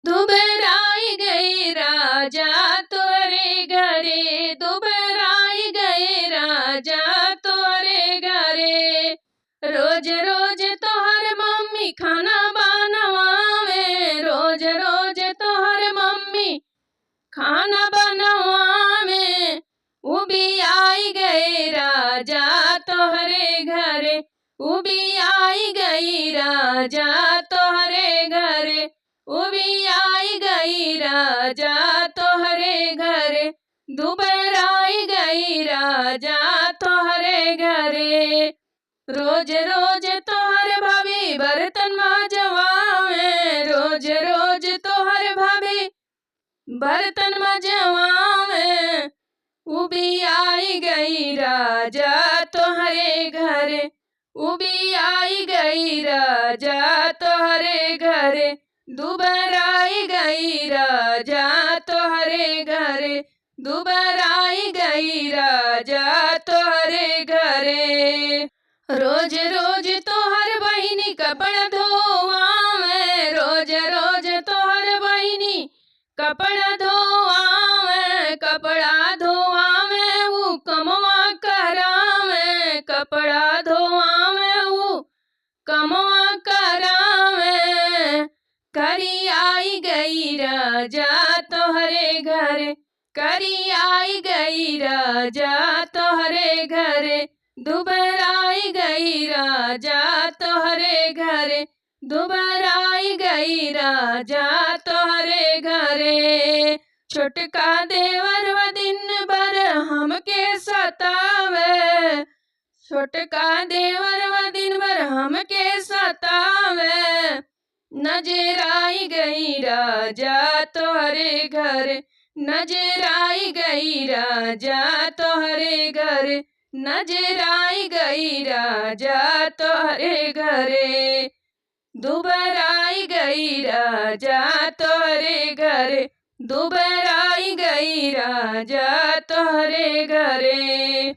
दुबराई गए राजा तोरे घरे, दुबराई गए राजा तोरे घरे। रोज रोज तोहर मम्मी खाना बनवावे, रोज रोज तोहर मम्मी खाना बनवावे। उ भी आई गए राजा तोहरे घरे, उ भी आई गई राजा तोहरे घरे, उ भी आई गई राजा तोहरे घरे। दुबराई गई राजा तोहरे घरे। रोज रोज तोहर भाभी बर्तन मजवावे, रोज रोज तोहर भाभी बर्तन मजवावे। उ भी आई गई राजा तोहरे घरे, उ भी आई गई राजा तोहरे घरे। दुबराई गई राजा तोहरे घरे, दुबराई गई राजा तोहरे घरे। रोज रोज तोहर बहिनी कपड़ा धोआवे, रोज रोज तोहर बहिनी कपड़ा धोआवे, कपड़ा धोआवे उ कमवा करावे, कपड़ा धोआवे उ कमवा करावे। करी आई गई राजा तोहरे घरे, करी आई गई राजा तोहरे घरे। दुबराई गई राजा तोहरे घरे, दुबराई गई राजा तोहरे घरे। छोटका देवर व दिन भर हमके सतावे, छोटका देवर व दिन भर हमके सतावे। नजर आई गई राजा तोहरे घरे, नजर आई गई राजा तोहरे घरे, नजर आई गई राजा तोहरे घरे। दुबराई गई राजा तोहरे घरे, दुबराई गई राजा तोहरे घरे।